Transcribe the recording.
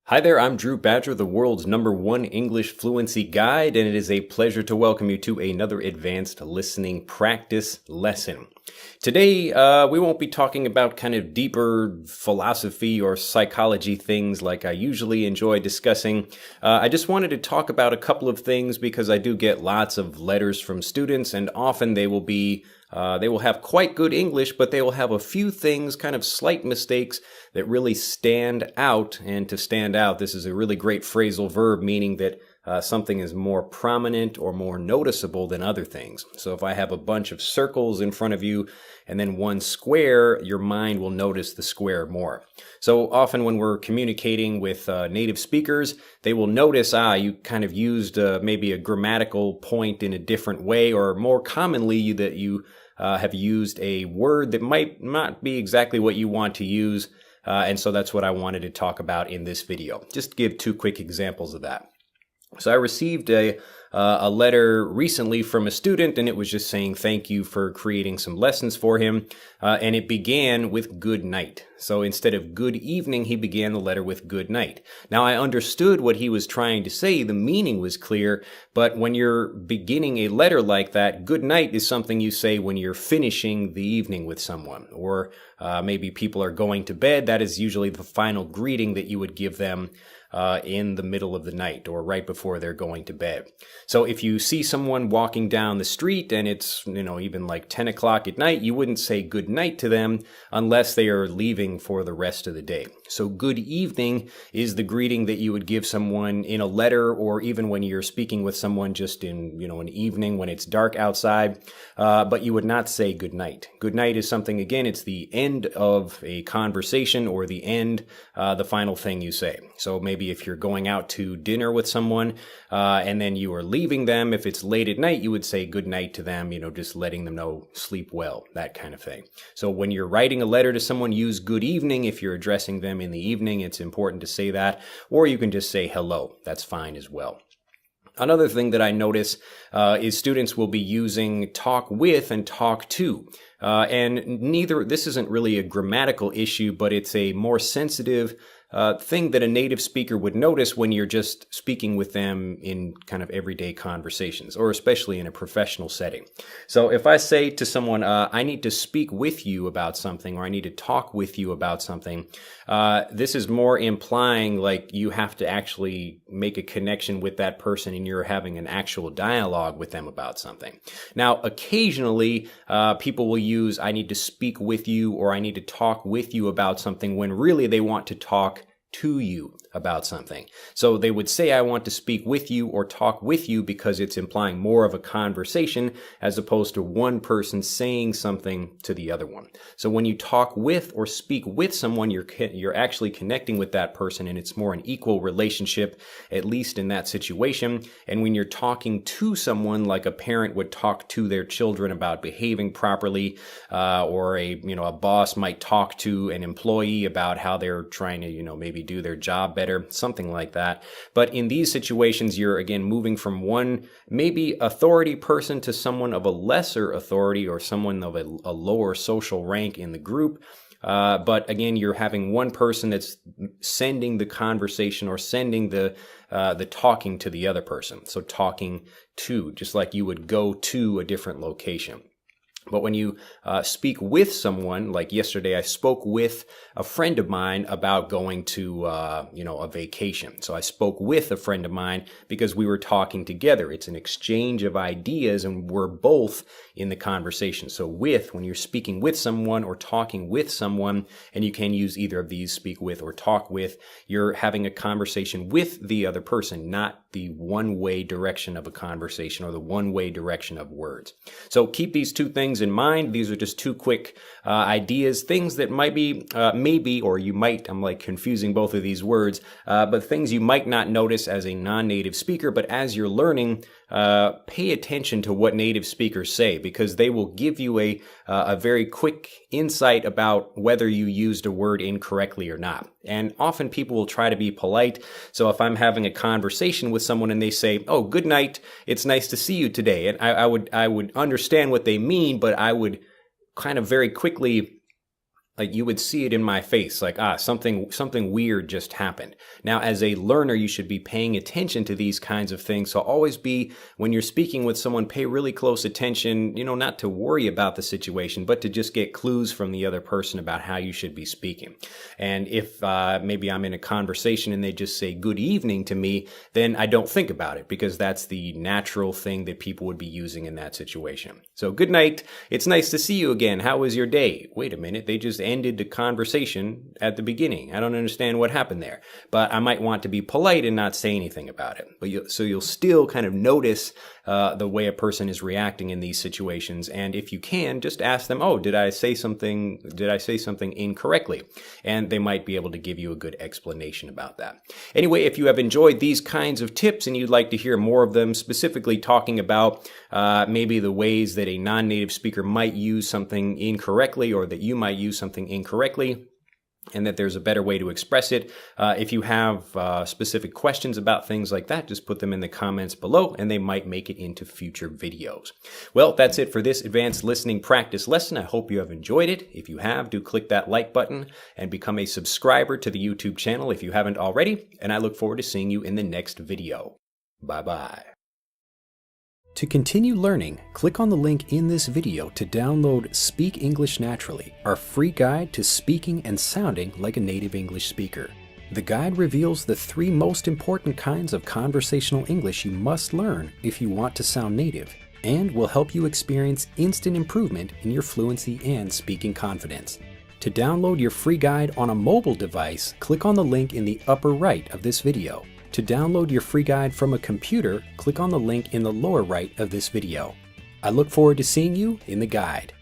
Hi there, I'm Drew Badger, the world's #1 English fluency guide, and it is a pleasure to welcome you to another advanced listening practice lesson. Today, we won't be talking about kind of deeper philosophy or psychology things like I usually enjoy discussing. I just wanted to talk about a couple of things because I do get lots of letters from students, and often they will have quite good English, but they will have a few things, kind of slight mistakes that really stand out. And to stand out, this is a really great phrasal verb, meaning that something is more prominent or more noticeable than other things. So if I have a bunch of circles in front of you and then one square, your mind will notice the square more. So often when we're communicating with native speakers, they will notice, you kind of used maybe a grammatical point in a different way, or more commonly that you have used a word that might not be exactly what you want to use. And so that's what I wanted to talk about in this video. Just give two quick examples of that. So I received a letter recently from a student, and it was just saying thank you for creating some lessons for him. And it began with good night. So instead of good evening, he began the letter with good night. Now I understood what he was trying to say. The meaning was clear. But when you're beginning a letter like that, good night is something you say when you're finishing the evening with someone. Or maybe people are going to bed. That is usually the final greeting that you would give them in the middle of the night or right before they're going to bed. So if you see someone walking down the street and it's, even like 10 o'clock at night, you wouldn't say good night to them unless they are leaving for the rest of the day. So good evening is the greeting that you would give someone in a letter, or even when you're speaking with someone just in, an evening when it's dark outside, but you would not say good night. Good night is something, again, it's the end of a conversation or the end, the final thing you say. So maybe if you're going out to dinner with someone and then you are leaving them, if it's late at night, you would say good night to them, just letting them know sleep well, that kind of thing. So when you're writing a letter to someone, use good evening. If you're addressing them in the evening, it's important to say that, or you can just say hello. That's fine as well. Another thing that I notice is students will be using talk with and talk to. And this isn't really a grammatical issue, but it's a more sensitive thing that a native speaker would notice when you're just speaking with them in kind of everyday conversations, or especially in a professional setting. So if I say to someone, I need to speak with you about something, or I need to talk with you about something, this is more implying like you have to actually make a connection with that person and you're having an actual dialogue with them about something. Now, occasionally, people will use, I need to speak with you, or I need to talk with you about something, when really they want to talk to you about something. So they would say, I want to speak with you or talk with you, because it's implying more of a conversation as opposed to one person saying something to the other one. So when you talk with or speak with someone, you're actually connecting with that person, and it's more an equal relationship, at least in that situation. And when you're talking to someone, like a parent would talk to their children about behaving properly, or a boss might talk to an employee about how they're trying to, maybe do their job better, something like that. But in these situations, you're again moving from one maybe authority person to someone of a lesser authority, or someone of a lower social rank in the group. But again, you're having one person that's sending the conversation or sending the talking to the other person. So talking to, just like you would go to a different location. But when you speak with someone, like yesterday, I spoke with a friend of mine about going to, a vacation. So I spoke with a friend of mine because we were talking together. It's an exchange of ideas, and we're both in the conversation. So when you're speaking with someone or talking with someone, and you can use either of these, speak with or talk with, you're having a conversation with the other person, not the one-way direction of a conversation or the one-way direction of words. So keep these two things in mind. These are just two quick ideas, things that might be, maybe, or you might, I'm like confusing both of these words, but things you might not notice as a non-native speaker, but as you're learning, pay attention to what native speakers say, because they will give you a very quick insight about whether you used a word incorrectly or not. And often people will try to be polite. So if I'm having a conversation with someone and they say, "Oh, good night, it's nice to see you today," and I would understand what they mean, but I would kind of very quickly like you would see it in my face, like, something weird just happened. Now, as a learner, you should be paying attention to these kinds of things. So always be, when you're speaking with someone, pay really close attention, not to worry about the situation, but to just get clues from the other person about how you should be speaking. And if maybe I'm in a conversation and they just say good evening to me, then I don't think about it, because that's the natural thing that people would be using in that situation. So good night. It's nice to see you again. How was your day? Wait a minute. They just ended the conversation at the beginning. I don't understand what happened there, but I might want to be polite and not say anything about it. But so you'll still kind of notice the way a person is reacting in these situations. And if you can, just ask them, oh, did I say something incorrectly? And they might be able to give you a good explanation about that. Anyway, if you have enjoyed these kinds of tips and you'd like to hear more of them, specifically talking about maybe the ways that a non-native speaker might use something incorrectly, or that you might use something incorrectly, and that there's a better way to express it. If you have specific questions about things like that, just put them in the comments below and they might make it into future videos. Well, that's it for this advanced listening practice lesson. I hope you have enjoyed it. If you have, do click that like button and become a subscriber to the YouTube channel if you haven't already. And I look forward to seeing you in the next video. Bye-bye. To continue learning, click on the link in this video to download Speak English Naturally, our free guide to speaking and sounding like a native English speaker. The guide reveals the 3 most important kinds of conversational English you must learn if you want to sound native, and will help you experience instant improvement in your fluency and speaking confidence. To download your free guide on a mobile device, click on the link in the upper right of this video. To download your free guide from a computer, click on the link in the lower right of this video. I look forward to seeing you in the guide.